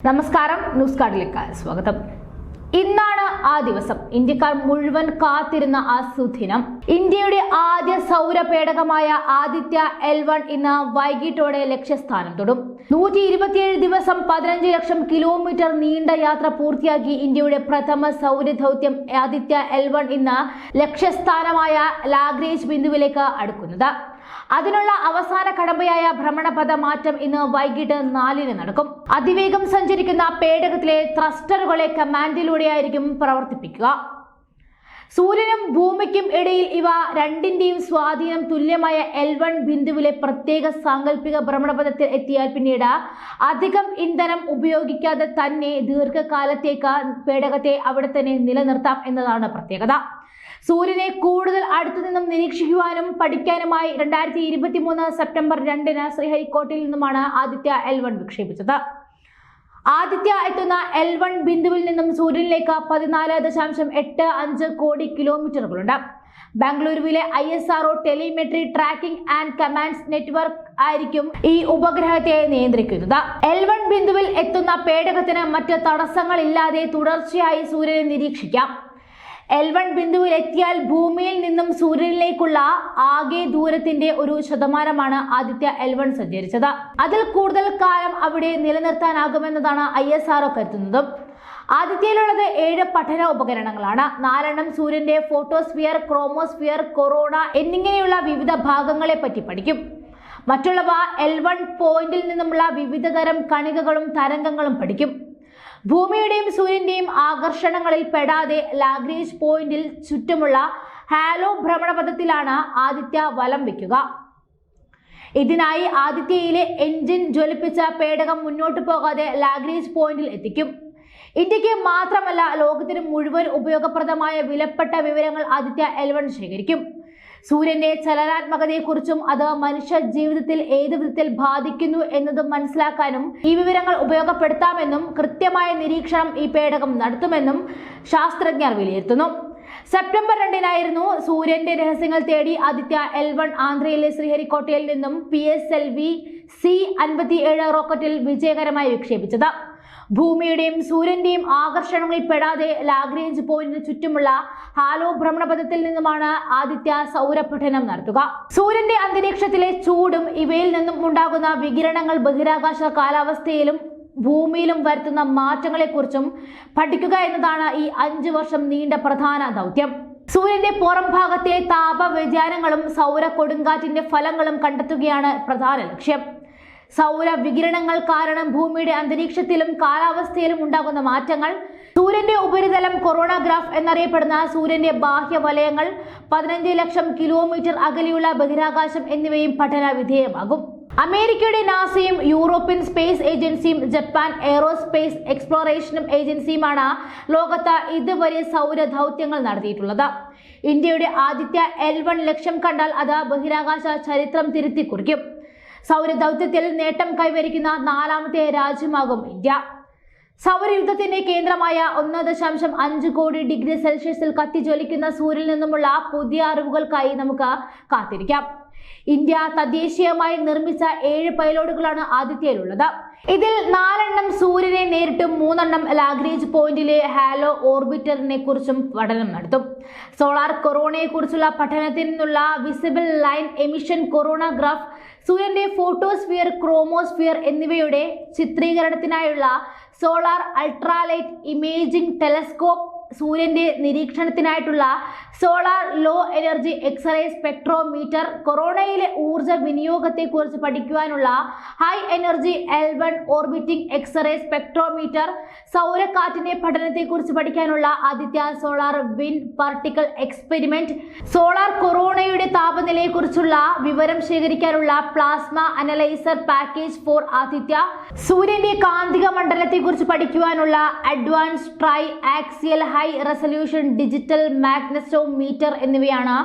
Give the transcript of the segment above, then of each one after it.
നമസ്കാരം, ന്യൂസ് കാർഡിലേക്ക് സ്വാഗതം. ഇന്നാണ് ആ ദിവസം. ഇന്ത്യക്കാർ മുഴുവൻ കാത്തിരുന്ന ആ സുദിനം. ഇന്ത്യയുടെ ആദ്യ സൗരപേടകമായ ആദിത്യ L1 ഇന്ന് വൈകിട്ടോടെ ലക്ഷ്യസ്ഥാനം തൊടും. 127 ദിവസം 15 ലക്ഷം കിലോമീറ്റർ നീണ്ട യാത്ര പൂർത്തിയാക്കി ഇന്ത്യയുടെ പ്രഥമ സൗരദൗത്യം ആദിത്യ L1 ഇന്ന് ലക്ഷ്യസ്ഥാനമായ ലാഗ്രേഞ്ച് ബിന്ദുവിലേക്ക് അടുക്കുന്നത്. അതിനുള്ള അവസാന കടമ്പയായ ഭ്രമണപഥ മാറ്റം ഇന്ന് വൈകിട്ട് 4-ന് നടക്കും. അതിവേഗം സഞ്ചരിക്കുന്ന പേടകത്തിലെ ത്രസ്റ്ററുകളെ കമാൻഡിലൂടെയായിരിക്കും പ്രവർത്തിപ്പിക്കുക. സൂര്യനും ഭൂമിക്കും ഇടയിൽ ഇവ രണ്ടിന്റെയും സ്വാധീനം തുല്യമായ L1 ബിന്ദുവിലെ പ്രത്യേക സാങ്കല്പിക ഭ്രമണപഥത്തിൽ എത്തിയാൽ പിന്നീട് അധികം ഇന്ധനം ഉപയോഗിക്കാതെ തന്നെ ദീർഘകാലത്തേക്ക് പേടകത്തെ അവിടെ തന്നെ നിലനിർത്താം എന്നതാണ് പ്രത്യേകത. സൂര്യനെ കൂടുതൽ അടുത്തു നിന്നും നിരീക്ഷിക്കുവാനും പഠിക്കാനുമായി 2023 സെപ്റ്റംബർ 2-ന് ശ്രീഹരിക്കോട്ടയിൽ നിന്നുമാണ് ആദിത്യ L1 വിക്ഷേപിച്ചത്. ആദിത്യ എത്തുന്ന L1 ബിന്ദുവിൽ നിന്നും സൂര്യനിലേക്ക് 14.85 കോടി കിലോമീറ്ററുകളുണ്ട്. ബാംഗ്ലൂരുവിലെ ISRO telemetry tracking and commands network ആയിരിക്കും ഈ ഉപഗ്രഹത്തെ നിയന്ത്രിക്കുന്നത്. L1 ബിന്ദുവിൽ എത്തുന്ന പേടകത്തിന് മറ്റ് തടസ്സങ്ങളില്ലാതെ തുടർച്ചയായി സൂര്യനെ നിരീക്ഷിക്കാം. L1 ബിന്ദുവിൽ എത്തിയാൽ ഭൂമിയിൽ നിന്നും സൂര്യനിലേക്കുള്ള ആകെ ദൂരത്തിന്റെ 1% ആദിത്യ L1 സഞ്ചരിച്ചത്. അതിൽ കൂടുതൽ കാലം അവിടെ നിലനിർത്താനാകുമെന്നതാണ് ISRO കരുതുന്നത്. ആദിത്യയിലുള്ളത് 7 പഠന ഉപകരണങ്ങളാണ്. 4 സൂര്യന്റെ ഫോട്ടോസ്ഫിയർ, ക്രോമോസ്ഫിയർ, കൊറോണ എന്നിങ്ങനെയുള്ള വിവിധ ഭാഗങ്ങളെ പറ്റി പഠിക്കും. മറ്റുള്ളവ L1 പോയിന്റിൽ നിന്നുമുള്ള വിവിധ തരം കണികകളും തരംഗങ്ങളും പഠിക്കും. ഭൂമിയുടെയും സൂര്യന്റെയും ആകർഷണങ്ങളിൽ പെടാതെ ലാഗ്രേഞ്ച് പോയിന്റിൽ ചുറ്റുമുള്ള ഹാലോ ഭ്രമണപഥത്തിലാണ് ആദിത്യ വലം വയ്ക്കുക. ഇതിനായി ആദിത്യയിലെ എഞ്ചിൻ ജ്വലിപ്പിച്ച പേടകം മുന്നോട്ട് പോകാതെ ലാഗ്രേഞ്ച് പോയിന്റിൽ എത്തിക്കും. ഇന്ത്യക്ക് മാത്രമല്ല, ലോകത്തിന് മുഴുവൻ ഉപയോഗപ്രദമായ വിലപ്പെട്ട വിവരങ്ങൾ ആദിത്യ L1 ശേഖരിക്കും. സൂര്യന്റെ ചലനാത്മകതയെക്കുറിച്ചും അത് മനുഷ്യ ജീവിതത്തിൽ ഏത് വിധത്തിൽ ബാധിക്കുന്നു എന്നതും മനസ്സിലാക്കാനും ഈ വിവരങ്ങൾ ഉപയോഗപ്പെടുത്താമെന്നും കൃത്യമായ നിരീക്ഷണം ഈ പേടകം നടത്തുമെന്നും ശാസ്ത്രജ്ഞർ വിലയിരുത്തുന്നു. സെപ്റ്റംബർ 2-നായിരുന്നു സൂര്യന്റെ രഹസ്യങ്ങൾ തേടി ആദിത്യ L1 ആന്ധ്രയിലെ ശ്രീഹരിക്കോട്ടയിൽ നിന്നും PSLV C-57 റോക്കറ്റിൽ വിജയകരമായി വിക്ഷേപിച്ചത്. ഭൂമിയുടെയും സൂര്യന്റെയും ആകർഷണങ്ങളിൽ പെടാതെ ലാഗ്രേഞ്ച് പോയിന്റിന് ചുറ്റുമുള്ള ഹാലോ ഭ്രമണപഥത്തിൽ നിന്നുമാണ് ആദിത്യ സൗരപഠനം നടത്തുക. സൂര്യന്റെ അന്തരീക്ഷത്തിലെ ചൂടും ഇവയിൽ നിന്നും ഉണ്ടാകുന്ന വികിരണങ്ങൾ ബഹിരാകാശ കാലാവസ്ഥയിലും ഭൂമിയിലും വരുത്തുന്ന മാറ്റങ്ങളെക്കുറിച്ചും പഠിക്കുക എന്നതാണ് ഈ 5 വർഷം നീണ്ട പ്രധാന ദൗത്യം. സൂര്യന്റെ പുറം ഭാഗത്തെ താപ വ്യതിയാനങ്ങളും സൗര കൊടുങ്കാറ്റിന്റെ ഫലങ്ങളും കണ്ടെത്തുകയാണ് പ്രധാന ലക്ഷ്യം. സൗര വികിരണങ്ങൾ കാരണം ഭൂമിയുടെ അന്തരീക്ഷത്തിലും കാലാവസ്ഥയിലും ഉണ്ടാകുന്ന മാറ്റങ്ങൾ, സൂര്യന്റെ ഉപരിതലം, കൊറോണഗ്രാഫ് എന്നറിയപ്പെടുന്ന സൂര്യന്റെ ബാഹ്യവലയങ്ങൾ, 15 ലക്ഷം കിലോമീറ്റർ അകലെയുള്ള ബഹിരാകാശം എന്നിവയും പഠന വിധേയമാകും. അമേരിക്കയുടെ നാസയും യൂറോപ്യൻ സ്പേസ് ഏജൻസിയും ജപ്പാൻ എയ്റോസ്പേസ് എക്സ്പ്ലോറേഷൻ ഏജൻസിയുമാണ് ലോകത്ത് ഇതുവരെ സൗര ദൗത്യങ്ങൾ നടത്തിയിട്ടുള്ളത്. ഇന്ത്യയുടെ ആദിത്യ L1 ലക്ഷ്യം കണ്ടാൽ അത് ബഹിരാകാശ ചരിത്രം തിരുത്തി കുറിക്കും. സൗരദൗത്യത്തിൽ നേട്ടം കൈവരിക്കുന്ന 4ാമത്തെ രാജ്യമാകും ഇന്ത്യ. സൗരയുദ്ധത്തിന്റെ കേന്ദ്രമായ 1.5 കോടി ഡിഗ്രി സെൽഷ്യസിൽ കത്തിജ്വലിക്കുന്ന സൂര്യനിൽ നിന്നുമുള്ള പുതിയ അറിവുകൾക്കായി നമുക്ക് കാത്തിരിക്കാം. ഇന്ത്യ തദ്ദേശീയമായി നിർമ്മിച്ച 7 പൈലോട്ടുകളാണ് ആദിത്യയിലുള്ളത്. ഇതിൽ 4 സൂര്യനെ നേരിട്ടും 3 ലാഗ്രേഞ്ച് പോയിന്റിലെ ഹാലോ ഓർബിറ്ററിനെ കുറിച്ചും പഠനം നടത്തും. സോളാർ കൊറോണയെ കുറിച്ചുള്ള പഠനത്തിൽ നിന്നുള്ള വിസിബിൾ ലൈൻ എമിഷൻ കൊറോണഗ്രാഫ്, സൂര്യന്റെ ഫോട്ടോസ്ഫിയർ, ക്രോമോസ്ഫിയർ എന്നിവയുടെ ചിത്രീകരണത്തിനായുള്ള സോളാർ അൾട്രാലൈറ്റ് ഇമേജിംഗ് ടെലസ്കോപ്പ്, സൂര്യന്റെ നിരീക്ഷണത്തിനായിട്ടുള്ള solar low energy X-ray spectrometer, കൊറോണയിലെ ഊർജ വിനിയോഗത്തെക്കുറിച്ച് പഠിക്കുവാനുള്ള high energy L1 orbiting X-ray spectrometer, സൗരക്കാറ്റിന്റെ പഠനത്തെക്കുറിച്ച് പഠിക്കാനുള്ള Aditya solar wind particle experiment, solar കൊറോണയുടെ താപനിലയെക്കുറിച്ചുള്ള വിവരം ശേഖരിക്കാനുള്ള plasma analyser package for Aditya, സൂര്യന്റെ കാന്തിക മണ്ഡലത്തെക്കുറിച്ച് പഠിക്കുവാനുള്ള advance triaxial high resolution digital magnetometer എന്നിവയാണ്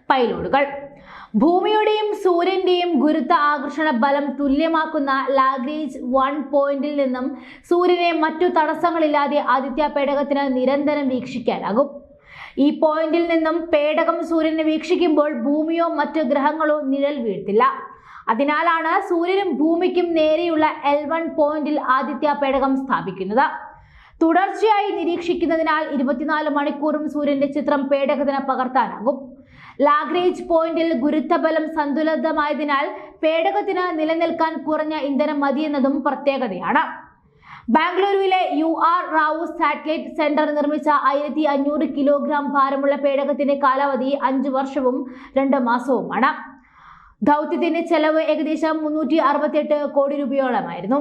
പൈലോട്ടുകൾ. ഭൂമിയുടെയും സൂര്യന്റെയും ഗുരുത്വ ആകർഷണ ബലം തുല്യമാക്കുന്ന ലാഗ്രേഞ്ച് 1 പോയിന്റിൽ നിന്നും സൂര്യനെ മറ്റു തടസ്സങ്ങളില്ലാതെ ആദിത്യ പേടകത്തിന് നിരന്തരം വീക്ഷിക്കാനാകും. ഈ പോയിന്റിൽ നിന്നും പേടകം സൂര്യനെ വീക്ഷിക്കുമ്പോൾ ഭൂമിയോ മറ്റ് ഗ്രഹങ്ങളോ നിഴൽ വീഴ്ത്തില്ല. അതിനാലാണ് സൂര്യനും ഭൂമിക്കും നേരെയുള്ള L1 പോയിന്റിൽ ആദിത്യ പേടകം സ്ഥാപിക്കുന്നത്. തുടർച്ചയായി നിരീക്ഷിക്കുന്നതിനാൽ 24 മണിക്കൂറും സൂര്യന്റെ ചിത്രം പേടകത്തിന് പകർത്താനാകും. ലാഗ്രേഞ്ച് പോയിന്റിൽ ഗുരുത്വബലം സന്തുലിതമായതിനാൽ പേടകത്തിന് നിലനിൽക്കാൻ കുറഞ്ഞ ഇന്ധനം മതിയെന്നതും പ്രത്യേകതയാണ്. ബാംഗ്ലൂരുവിലെ UR റാവു സാറ്റലൈറ്റ് സെന്റർ നിർമ്മിച്ച 1500 കിലോഗ്രാം ഭാരമുള്ള പേടകത്തിന്റെ കാലാവധി 5 വർഷവും 2 മാസവുമാണ്. ദൗത്യത്തിന്റെ ചെലവ് ഏകദേശം 368 കോടി രൂപയോളമായിരുന്നു.